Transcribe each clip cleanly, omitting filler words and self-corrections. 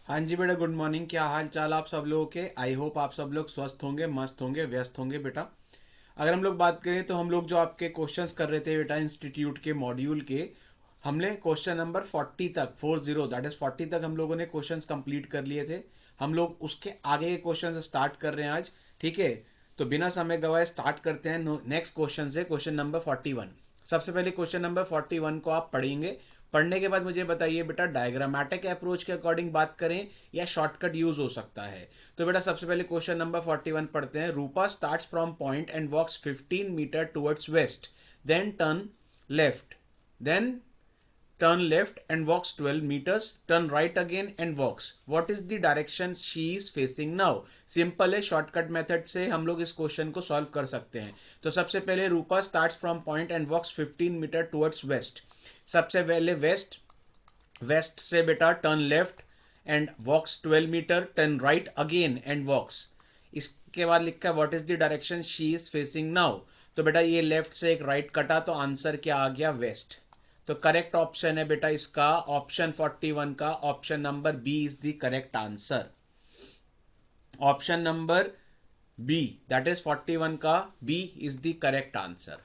हाँ जी बेटा, good morning. क्या हाल चाल आप सब लोगों के? आई होप आप सब लोग स्वस्थ होंगे, मस्त होंगे, व्यस्त होंगे बेटा। अगर हम लोग बात करें तो हम लोग जो आपके क्वेश्चंस कर रहे थे बेटा इंस्टीट्यूट के मॉड्यूल के, हमने क्वेश्चन नंबर 40 तक, 40 दैट इज 40 तक हम लोगों ने क्वेश्चंस कंप्लीट कर लिए थे। हम लोग उसके आगे के क्वेश्चन स्टार्ट कर रहे हैं आज। ठीक है, तो बिना समय गवाए स्टार्ट करते हैं नेक्स्ट क्वेश्चन से, क्वेश्चन नंबर 41। सबसे पहले क्वेश्चन नंबर 41 को आप पढ़ेंगे। पढ़ने के बाद मुझे बताइए बेटा, डायग्रामेटिक अप्रोच के अकॉर्डिंग बात करें या शॉर्टकट यूज हो सकता है। तो बेटा सबसे पहले क्वेश्चन नंबर 41 पढ़ते हैं। Rupa starts from point and walks 15 metre towards west, then turn left, then turn left and walks 12 meters, turn right again and walks. What is the direction she is facing now? Simple है, shortcut method से हम लोग इस question को solve कर सकते हैं। तो सबसे पहले Rupa starts from point and walks 15 metre towards west. सबसे पहले वेस्ट, वेस्ट से बेटा turn left and walks 12 metre, turn right again and walks. इसके बाद लिखा है what is the direction she is facing now. तो बेटा ये लेफ्ट से एक राइट कटा तो आंसर क्या आ गया? वेस्ट। तो करेक्ट ऑप्शन है बेटा इसका ऑप्शन 41 का, option number B is the correct answer. Option number B, that is 41 का B is the correct answer.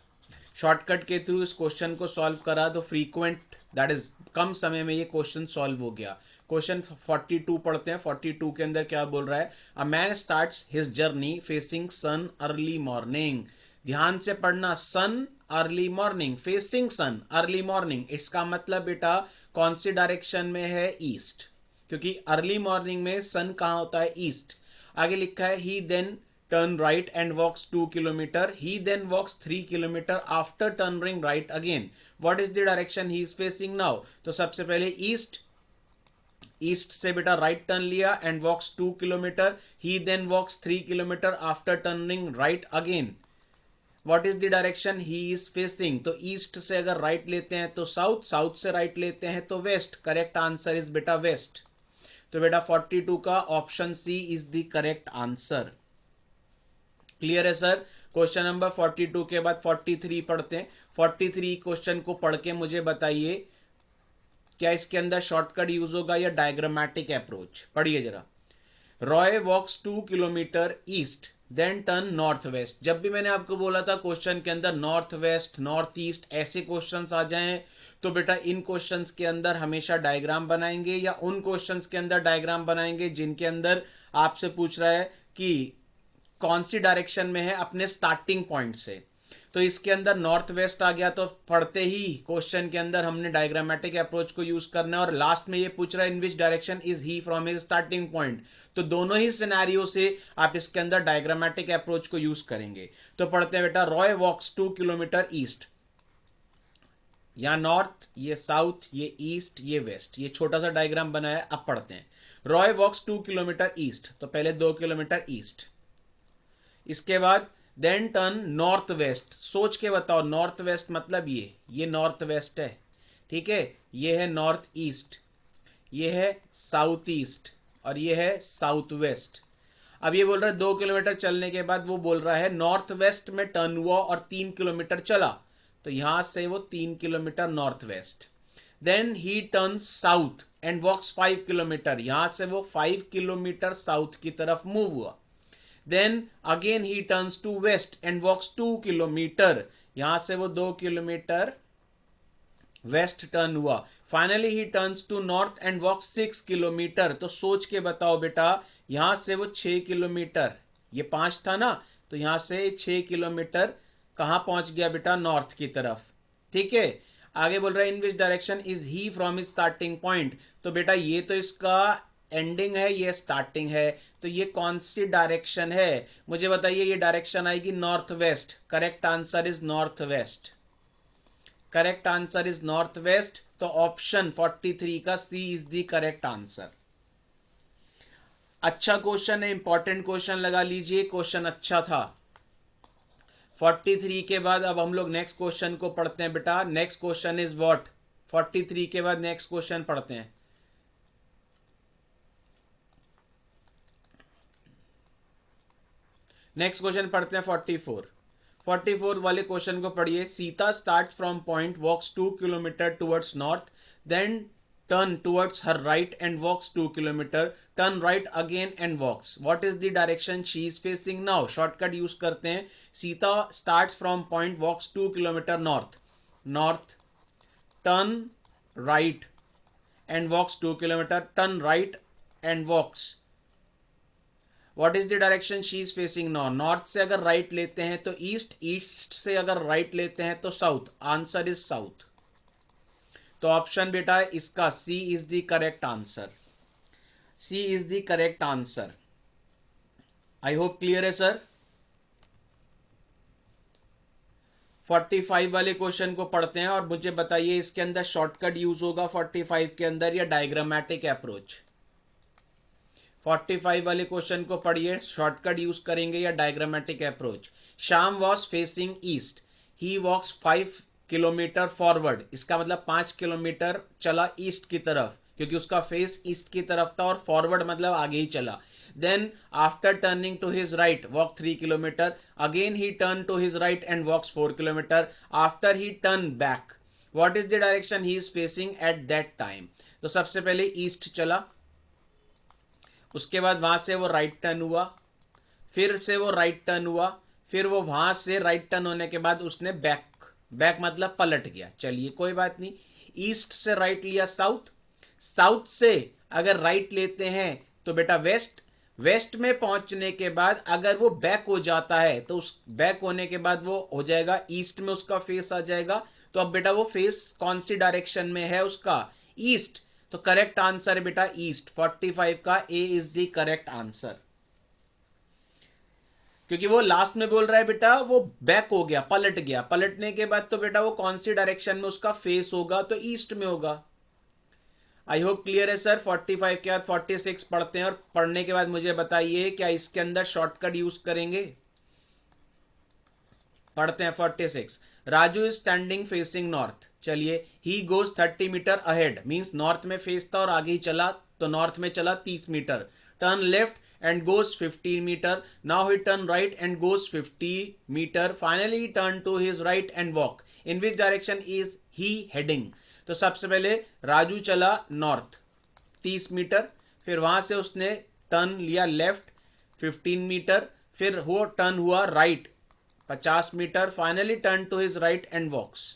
Shortcut के थ्रू इस क्वेश्चन को सॉल्व करा तो फ्रीक्वेंट, दैट इज कम समय में ये क्वेश्चन सॉल्व हो गया। क्वेश्चन 42 पढ़ते हैं। 42 के अंदर क्या बोल रहा है? A man starts his journey facing sun early morning. ध्यान से पढ़ना, sun early morning, facing sun early morning, इसका मतलब बेटा कौन सी डायरेक्शन में है? ईस्ट, क्योंकि अर्ली मॉर्निंग में सन कहाँ होता है? ईस्ट। आगे लिखा है he then turn right and walks 2 kilometre, he then walks 3 kilometre after turning right again. What is the direction he is facing now? तो सबसे पहले ईस्ट, ईस्ट से बेटा राइट टर्न लिया and walks 2 kilometre, he then walks 3 kilometre after turning right again. What is the direction he is facing? तो east से अगर right लेते हैं तो साउथ, साउथ से राइट लेते हैं तो वेस्ट। करेक्ट आंसर इज बेटा वेस्ट। तो बेटा 42 का option C is the correct answer. Clear है सर? क्वेश्चन नंबर 42 के बाद 43 पढ़ते हैं। 43 क्वेश्चन को पढ़ के मुझे बताइए क्या इसके अंदर शॉर्टकट यूज होगा या डायग्रामेटिक अप्रोच। पढ़िए जरा। Roy walks 2 kilometre east, then turn north west. जब भी मैंने आपको बोला था क्वेश्चन के अंदर नॉर्थ वेस्ट, नॉर्थ ईस्ट ऐसे क्वेश्चंस आ जाएं तो बेटा इन क्वेश्चंस के अंदर हमेशा डायग्राम बनाएंगे, या उन क्वेश्चंस के अंदर डायग्राम बनाएंगे जिनके अंदर आपसे पूछ रहा है कि कौन सी डायरेक्शन में है अपने स्टार्टिंग पॉइंट से। तो इसके अंदर नॉर्थ वेस्ट आ गया तो पढ़ते ही क्वेश्चन के अंदर हमने डायग्रामेटिक अप्रोच को यूज करना है, और लास्ट में ये पूछ रहा है in which direction is he from his starting point. तो दोनों ही सिनेरियो से आप इसके अंदर डायग्रामेटिक अप्रोच को यूज करेंगे। तो पढ़ते हैं बेटा, रॉय वॉक्स 2 किलोमीटर ईस्ट, या नॉर्थ, ये साउथ, ये ईस्ट, ये वेस्ट, ये छोटा सा डायग्राम बनाया। अब पढ़ते हैं रॉय वॉक्स 2 किलोमीटर ईस्ट, तो पहले 2 किलोमीटर ईस्ट। इसके बाद देन टर्न नॉर्थ वेस्ट। सोच के बताओ, नॉर्थ वेस्ट मतलब ये नॉर्थ वेस्ट है, ठीक है। ये है नॉर्थ ईस्ट, ये है साउथ ईस्ट, और ये है साउथ वेस्ट। अब ये बोल रहा है 2 किलोमीटर चलने के बाद वो बोल रहा है नॉर्थ वेस्ट में टर्न हुआ और 3 किलोमीटर चला, तो यहां से वो 3 kilometre north west. Then he turn south and walks 5 kilometre, यहां से वो 5 किलोमीटर साउथ की तरफ मूव हुआ। Then again he turns to west and walks 2 kilometre, यहां से वो 2 किलोमीटर वेस्ट टर्न हुआ। Finally he turns to north and walks 6 kilometre. तो सोच के बताओ बेटा, यहां से वो 6 किलोमीटर, ये 5 था ना, तो यहां से 6 किलोमीटर कहां पहुंच गया बेटा? नॉर्थ की तरफ, ठीक है। आगे बोल रहा है in which direction is he from his starting point. तो बेटा ये तो इसका एंडिंग है, ये स्टार्टिंग है, तो ये कौन सी डायरेक्शन है मुझे बताइए? ये डायरेक्शन आएगी north west. Correct answer is north west. Correct answer is north west. तो ऑप्शन 43 का सी इज द करेक्ट आंसर। अच्छा क्वेश्चन है, इंपॉर्टेंट क्वेश्चन लगा लीजिए, क्वेश्चन अच्छा था। 43 के बाद अब हम लोग नेक्स्ट क्वेश्चन को पढ़ते हैं बेटा। Next question is what? 43 के बाद नेक्स्ट क्वेश्चन पढ़ते हैं। नेक्स्ट क्वेश्चन पढ़ते हैं 44। 44 वाले क्वेश्चन को पढ़िए। Sita start from point, walks 2 kilometre towards north, then turn towards her right and walks 2 kilometer, turn right again and walks. What is the direction she is facing now? Shortcut use करते हैं. Sita starts from point, walks 2 kilometer north, turn right and walks 2 kilometer, turn right and walks. What is the direction she is facing now? North से अगर right लेते हैं तो east, east से अगर right लेते हैं तो south. Answer is south. तो ऑप्शन बेटा इसका C is the correct answer. C is the correct answer. I hope clear है सर. 45 वाले क्वेश्चन को पढ़ते हैं और मुझे बताइए इसके अंदर शॉर्टकट यूज होगा 45 के अंदर या डायग्रामेटिक अप्रोच. 45 वाले क्वेश्चन को पढ़िए. शॉर्टकट यूज करेंगे या diagrammatic approach. Shyam was facing east. He walks 5 kilometre forward. इसका मतलब 5 किलोमीटर चला ईस्ट की तरफ, क्योंकि उसका फेस ईस्ट की तरफ था और फॉरवर्ड मतलब आगे ही चला. Then after turning to his right walk 3 kilometre. Again he turn to his right and walks 4 kilometre. After he turn back. What is the direction he is facing at that time? तो सबसे पहले east चला, उसके बाद वहां से वो right turn हुआ, फिर से वो राइट टर्न हुआ, फिर वो वहां से राइट टर्न होने के बाद उसने बैक मतलब पलट गया. चलिए कोई बात नहीं. ईस्ट से राइट लिया साउथ, साउथ से अगर राइट लेते हैं तो बेटा वेस्ट, वेस्ट में पहुंचने के बाद अगर वो बैक हो जाता है तो उस बैक होने के बाद वो हो जाएगा ईस्ट में, उसका फेस आ जाएगा. तो अब बेटा वो फेस कौन सी डायरेक्शन में है उसका? ईस्ट. तो करेक्ट आंसर है बेटा ईस्ट. 45 का A is the correct answer. क्योंकि वो लास्ट में बोल रहा है बेटा वो बैक हो गया, पलट गया. पलटने के बाद तो बेटा वो कौन सी डायरेक्शन में उसका फेस होगा? तो ईस्ट में होगा. आई होप क्लियर है सर. 45 के बाद 46 पढ़ते हैं और पढ़ने के बाद मुझे बताइए क्या इसके अंदर शॉर्टकट यूज करेंगे. पढ़ते हैं 46. Raju is standing facing north. चलिए he goes 30 metre ahead. Means north में फेस था और आगे ही चला, तो नॉर्थ में चला 30 metre. Turn left and goes 15 meter. Now he turn right and goes 50 meter. Finally he turn to his right and walk. In which direction is he heading? तो सबसे पहले राजू चला नॉर्थ 30 मीटर, फिर वहां से उसने टर्न लिया लेफ्ट 15 मीटर, फिर वो टर्न हुआ right 50 metre. Finally turn to his right and walks.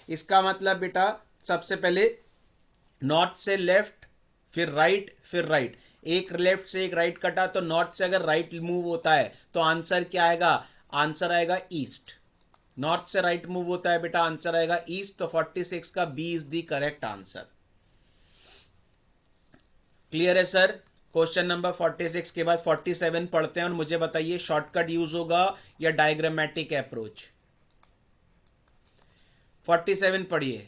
इसका मतलब बेटा सबसे पहले नॉर्थ से लेफ्ट, फिर राइट, एक लेफ्ट से एक राइट कटा, तो नॉर्थ से अगर राइट मूव होता है तो आंसर क्या आएगा? आंसर आएगा ईस्ट. नॉर्थ से राइट मूव होता है बेटा, आंसर आएगा ईस्ट. तो 46 का B is the correct answer. Clear है सर. क्वेश्चन नंबर 46 के बाद 47 पढ़ते हैं और मुझे बताइए शॉर्टकट यूज होगा या डायग्रामेटिक अप्रोच. 47 पढ़िए.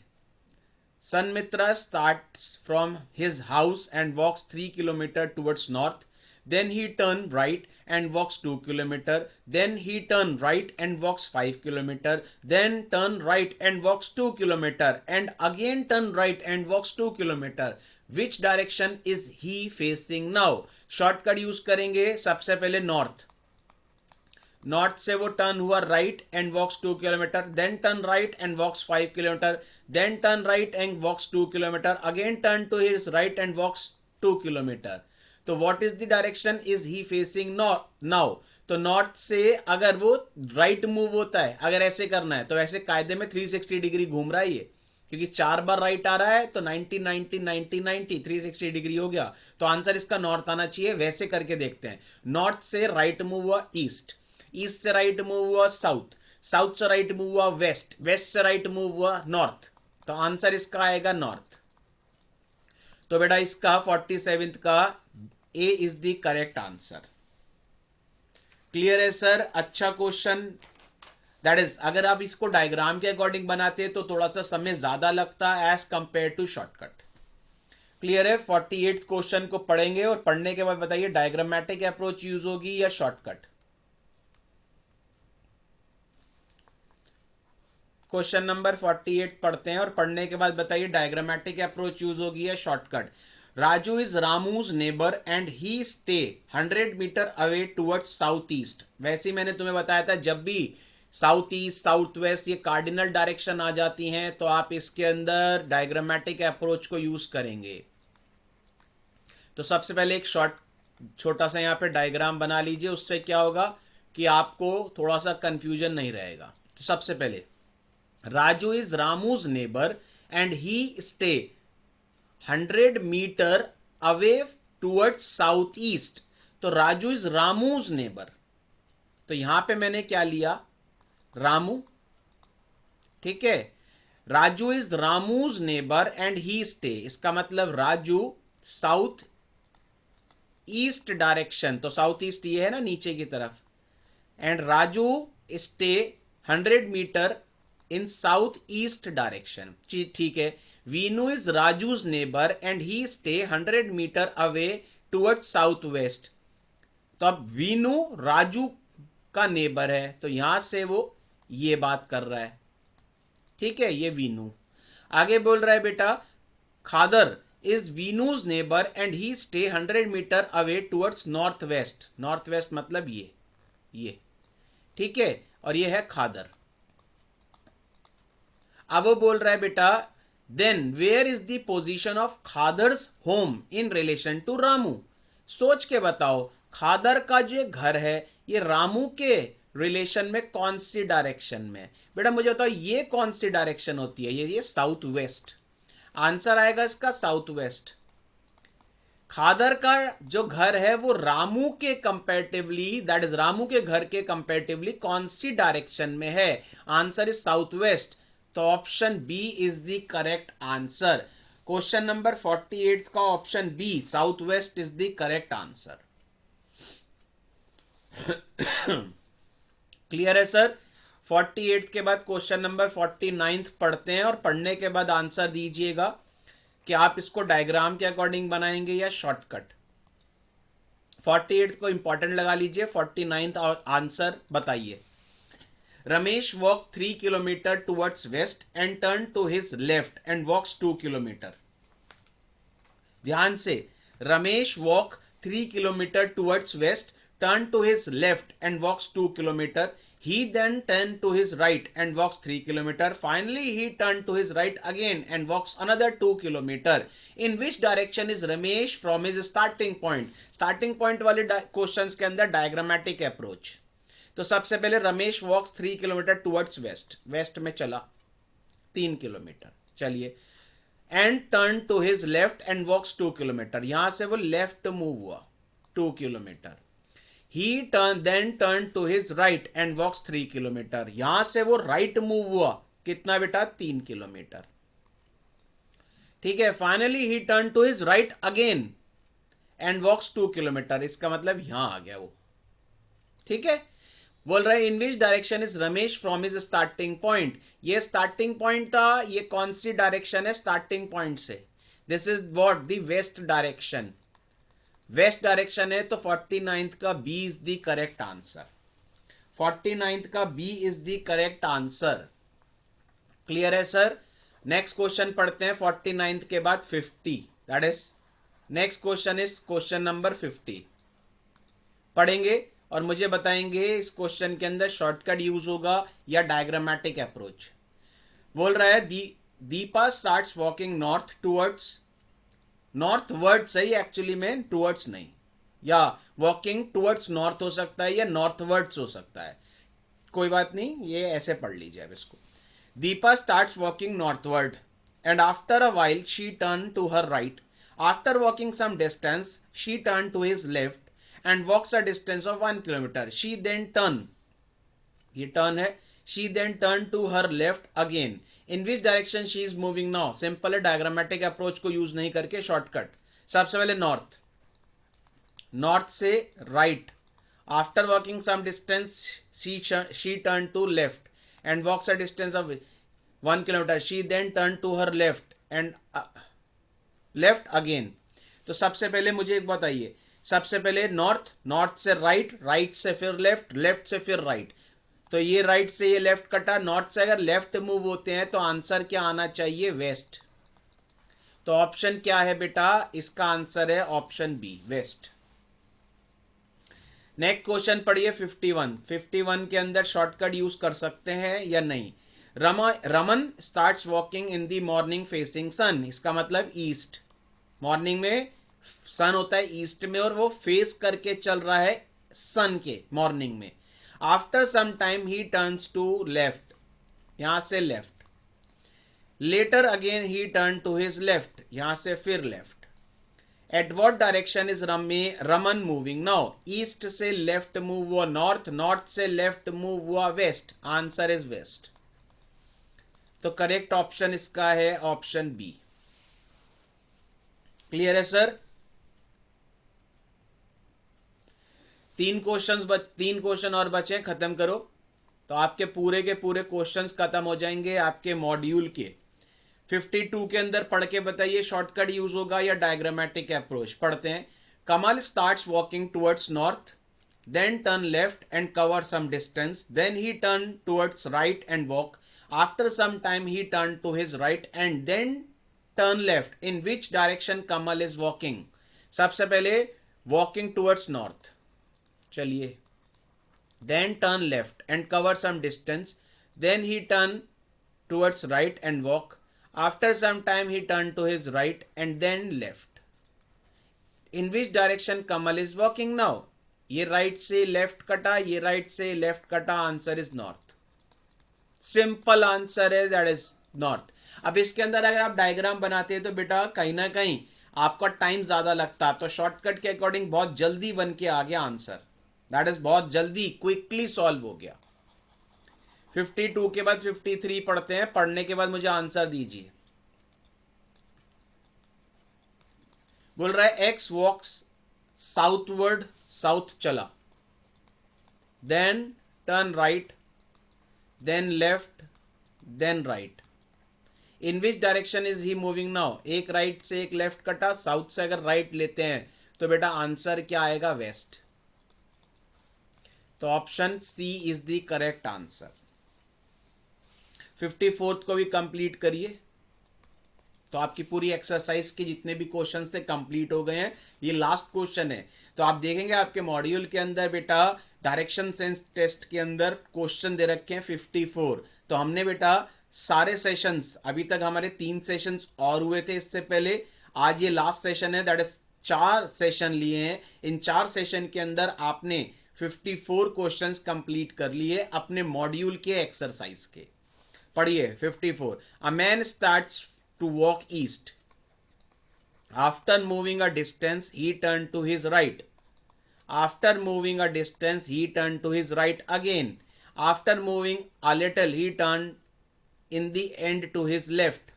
Sanmitra starts from his house and walks 3 kilometers towards north. Then he turn right and walks 2 kilometers. Then he turn right and walks 5 kilometers. Then turn right and walks 2 kilometers. And again turn right and walks 2 kilometers. Which direction is he facing now? Shortcut use करेंगे. सबसे पहले north. North से वो turn हुआ right and walks 2 kilometre. Then turn right and walks 5 kilometre. Then turn right and walks 2 kilometre. Again turn to his right and walks 2 kilometre. तो what is the direction is he facing now? तो north से अगर वो right move होता है, अगर ऐसे करना है तो वैसे कायदे में 360 डिग्री घूम रहा है ये, क्योंकि 4 बार राइट आ रहा है तो 90 90 90 90 360 डिग्री हो गया. तो आंसर इसका नॉर्थ आना चाहिए. वैसे करके देखते हैं. नॉर्थ से राइट मूव हुआ ईस्ट, ईस्ट से राइट मूव हुआ साउथ, साउथ से राइट मूव हुआ वेस्ट, वेस्ट से राइट मूव हुआ नॉर्थ. तो आंसर इसका आएगा नॉर्थ. तो बेटा इसका 47 का A is the correct answer. Clear है सर. अच्छा क्वेश्चन. दैट इज अगर आप इसको डायग्राम के अकॉर्डिंग बनाते हैं तो थोड़ा सा समय ज्यादा लगता है as compare to shortcut. Clear है. 48 क्वेश्चन को पढ़ेंगे और पढ़ने के बाद बताइए डायग्रामेटिक अप्रोच यूज होगी या शॉर्टकट. क्वेश्चन नंबर 48 पढ़ते हैं और पढ़ने के बाद बताइए डायग्रामेटिक अप्रोच यूज होगी या shortcut. Raju is Ramu's neighbour and he stay 100 metre away towards south east. वैसे ही मैंने तुम्हें बताया था जब भी साउथ ईस्ट, साउथ वेस्ट, ये कार्डिनल डायरेक्शन आ जाती हैं, तो आप इसके अंदर डायग्रामेटिक अप्रोच को यूज करेंगे। तो सबसे पहले एक छोटा सा यहाँ पे डायग्राम बना लीजिए, उससे क्या होगा कि आपको थोड़ा सा कंफ्यूजन नहीं रहेगा। तो सबसे पहले Raju is Ramu's neighbour and he stay 100 metre away towards south east. तो राजू इज रामूज नेबर, तो यहां पे मैंने क्या लिया, रामू, ठीक है। Raju is Ramu's neighbour and he stay, इसका मतलब राजू साउथ ईस्ट डायरेक्शन, तो साउथ ईस्ट ये है ना नीचे की तरफ, and Raju stay 100 metre in south east direction, ठीक है। Veenu is Raju's neighbour and he stay 100 metre away towards south west. तो अब वीनू राजू का नेबर है, तो यहां से वो ये बात कर रहा है, ठीक है, ये वीनू। आगे बोल रहा है बेटा Khadar is Veenu's neighbour and he stay 100 metre away towards north west. North west मतलब ये, ठीक है, और ये है खादर। अब वो बोल रहा है बेटा then where is the position of Khadar's home in relation to Ramu. सोच के बताओ खादर का जो घर है ये रामू के रिलेशन में कौन सी डायरेक्शन में। बेटा मुझे बताओ ये कौन सी डायरेक्शन होती है, ये साउथ वेस्ट। आंसर आएगा इसका साउथ वेस्ट। खादर का जो घर है वो रामू के कंपैरेटिवली, दैट इज रामू के घर के कंपैरेटिवली कौन सी डायरेक्शन में है। आंसर इज साउथ वेस्ट, तो option B is the correct answer. Question number 48 का option B south west is the correct answer. Clear है सर। 48 के बाद क्वेश्चन नंबर 49 पढ़ते हैं, और पढ़ने के बाद आंसर दीजिएगा कि आप इसको डायग्राम के अकॉर्डिंग बनाएंगे या शॉर्टकट। 48 को इंपॉर्टेंट लगा लीजिए, 49 आंसर बताइए। Ramesh walk 3 kilometre towards west and turn to his left and walks 2 kilometre. ध्यान से, Ramesh walk 3 kilometre towards west, turn to his left and walks 2 kilometer. He then turned to his right and walks 3 kilometer. Finally, he turned to his right again and walks another 2 kilometer. In which direction is Ramesh from his starting point? Starting point वाले questions के अंदर diagrammatic approach. तो सबसे पहले Ramesh walks 3 kilometre towards west, west में चला 3 kilometre, चलिए। And turn to his left and walks 2 kilometre, यहां से वो लेफ्ट मूव हुआ 2 kilometre. He then turned to his right and walks 3 kilometre, यहां से वो राइट मूव हुआ, कितना बेटा 3 किलोमीटर, ठीक है। Finally he turn to his right again and walks 2 kilometre, इसका मतलब यहां आ गया वो, ठीक है। बोल रहा है in which direction is Ramesh from his starting point. ये स्टार्टिंग पॉइंट था, ये कौन सी डायरेक्शन है स्टार्टिंग पॉइंट से, this is what the west direction, west direction है, तो 49th का B is the correct answer. 49th का B is the correct answer. Clear है सर। नेक्स्ट क्वेश्चन पढ़ते हैं 49th के बाद 50, that is next question is question number 50 पढ़ेंगे और मुझे बताएंगे इस क्वेश्चन के अंदर शॉर्टकट यूज होगा या डायग्रामेटिक अप्रोच। बोल रहा है Deepa starts walking north towards, north word सही एक्चुअली में, टूवर्ड्स नहीं, या वॉकिंग टूवर्ड्स नॉर्थ हो सकता है या नॉर्थ वर्ड्स हो सकता है, कोई बात नहीं, ये ऐसे पढ़ लीजिए अब इसको। Deepa starts walking northward and after a while she turn to her right. After walking some distance she turn to his left and walks a distance of 1 kilometre. She then turn, ये टर्न है, she then turn to her left again. In which direction she is moving now. Simple है, diagrammatic approach को use नहीं करके shortcut. सबसे पहले north, north से right. After walking some distance she turn to left and walks a distance of 1 kilometre. She then turn to her left and left again. तो सबसे पहले मुझे एक बताइए, सबसे पहले नॉर्थ, नॉर्थ से राइट, राइट से फिर लेफ्ट, लेफ्ट से फिर राइट। तो ये राइट से ये लेफ्ट कटा, नॉर्थ से अगर लेफ्ट मूव होते हैं तो आंसर क्या आना चाहिए, वेस्ट। तो ऑप्शन क्या है बेटा, इसका आंसर है option B, west. Next question पढ़िए 51। 51 के अंदर शॉर्टकट यूज कर सकते हैं या नहीं। Raman starts walking in the morning facing sun, इसका मतलब ईस्ट। मॉर्निंग में सन होता है ईस्ट में और वो फेस करके चल रहा है सन के मॉर्निंग में। After some time he turns to left, यहां से left. Later again he turn to his left, यहां से फिर left. At what direction is Raman moving now, east से लेफ्ट मूव हुआ नॉर्थ, नॉर्थ से लेफ्ट मूव हुआ वेस्ट, आंसर इज वेस्ट। तो करेक्ट ऑप्शन इसका है ऑप्शन बी। क्लियर है सर? तीन क्वेश्चन और बचे, खत्म करो तो आपके पूरे के पूरे क्वेश्चंस खत्म हो जाएंगे आपके मॉड्यूल के। 52 के अंदर पढ़ के बताइए शॉर्टकट यूज होगा या डायग्रामेटिक अप्रोच। पढ़ते हैं। Kamal starts walking towards north, then turn left and cover some distance, then he turn towards right and walk. After some time he turn to his right and then turn left. In which direction Kamal is walking? सबसे पहले walking towards north, चलिए, then turn left and cover some distance, then he turn towards right and walk. After some time he turned to his right and then left. In which direction Kamal is walking now? ये right से left कटा, ये right से left कटा, answer is north. Simple answer है, that is north. अब इसके अंदर अगर आप डायग्राम बनाते हैं तो बेटा कहीं ना कहीं आपका टाइम ज्यादा लगता, तो शॉर्टकट के अकॉर्डिंग बहुत जल्दी बन के आ गया आंसर, दैट इज बहुत जल्दी क्विकली सॉल्व हो गया। 52 के बाद 53 पढ़ते हैं। पढ़ने के बाद मुझे आंसर दीजिए। बोल रहा है एक्स वॉक्स साउथवर्ड, साउथ चला, then turn right, then left, then right. In which direction is he moving now? एक राइट से एक लेफ्ट कटा, साउथ से अगर राइट लेते हैं तो बेटा आंसर क्या आएगा? वेस्ट। तो option C is the correct answer. 54th को भी कंप्लीट करिए। तो आपकी पूरी एक्सरसाइज के जितने भी क्वेश्चंस थे कंप्लीट हो गए हैं। ये लास्ट क्वेश्चन है। तो आप देखेंगे आपके मॉड्यूल के अंदर बेटा डायरेक्शन सेंस टेस्ट के अंदर क्वेश्चन दे रखे हैं 54। तो हमने बेटा सारे सेशंस, अभी तक हमारे 3 सेशंस और हुए थे इससे पहले, आज ये लास्ट सेशन है, दैट इज 4 सेशन लिए हैं। इन 4 सेशन के अंदर आपने 54 क्वेश्चंस कंप्लीट कर लिए अपने मॉड्यूल के एक्सरसाइज के। पढ़िए 54। A man starts to walk east, after moving a distance he turn to his right, after moving a distance he turn to his right again, after moving a little he turn in the end to his left.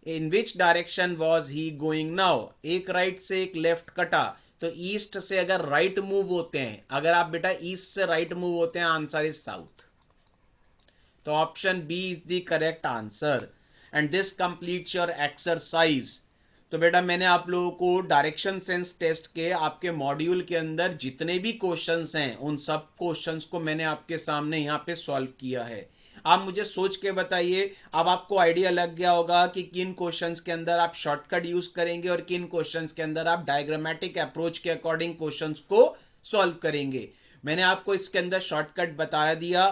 In which direction was he going now? एक right से एक left कटा, तो east से अगर right move होते हैं, अगर आप बेटा ईस्ट से राइट मूव होते हैं, आंसर इज साउथ। तो option B is the correct answer and this completes your exercise. तो बेटा मैंने आप लोगों को डायरेक्शन सेंस टेस्ट के आपके मॉड्यूल के अंदर जितने भी क्वेश्चंस हैं उन सब क्वेश्चंस को मैंने आपके सामने यहाँ पे सॉल्व किया है। आप मुझे सोच के बताइए, अब आपको आइडिया लग गया होगा कि किन क्वेश्चंस के अंदर आप शॉर्टकट यूज करेंगे और किन क्वेश्चंस के अंदर आप डायग्रामेटिक अप्रोच के अकॉर्डिंग क्वेश्चंस को सॉल्व करेंगे। मैंने आपको इसके अंदर शॉर्टकट बता दिया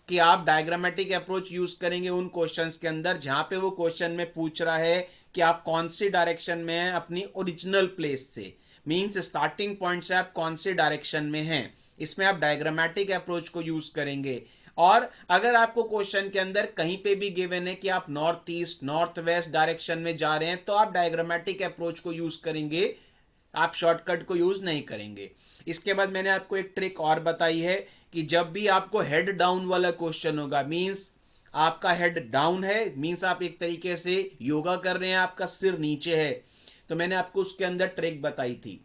कि आप डायग्रामेटिक अप्रोच यूज करेंगे उन क्वेश्चंस के अंदर जहां पे वो क्वेश्चन में पूछ रहा है कि आप कौन सी डायरेक्शन में हैं अपनी ओरिजिनल प्लेस से, मींस स्टार्टिंग पॉइंट से आप कौन से डायरेक्शन में हैं, इसमें आप डायग्रामेटिक अप्रोच को यूज करेंगे। और अगर आपको क्वेश्चन के अंदर कहीं पे भी गिवन है कि आप north east, north west direction में जा रहे हैं, तो आप डायग्रामेटिक अप्रोच को यूज करेंगे, आप शॉर्टकट को यूज नहीं करेंगे। इसके बाद मैंने आपको एक ट्रिक और बताई है कि जब भी आपको हेड डाउन वाला क्वेश्चन होगा, मींस आपका हेड डाउन है, मींस आप एक तरीके से योगा कर रहे हैं, आपका सिर नीचे है, तो मैंने आपको उसके अंदर ट्रिक बताई थी।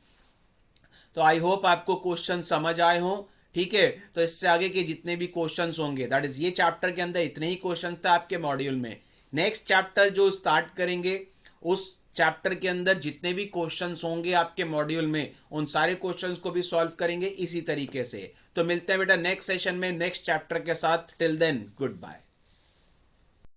तो आई होप आपको क्वेश्चन समझ आए हों। ठीक है, तो इससे आगे के जितने भी क्वेश्चंस होंगे, दैट इज ये चैप्टर के अंदर इतने ही क्वेश्चंस थे आपके मॉड्यूल में। नेक्स्ट चैप्टर जो स्टार्ट करेंगे, उस चैप्टर के अंदर जितने भी क्वेश्चंस होंगे आपके मॉड्यूल में, उन सारे क्वेश्चंस को भी सॉल्व करेंगे इसी तरीके से। तो मिलते हैं बेटा नेक्स्ट सेशन में नेक्स्ट चैप्टर के साथ। Till then good bye.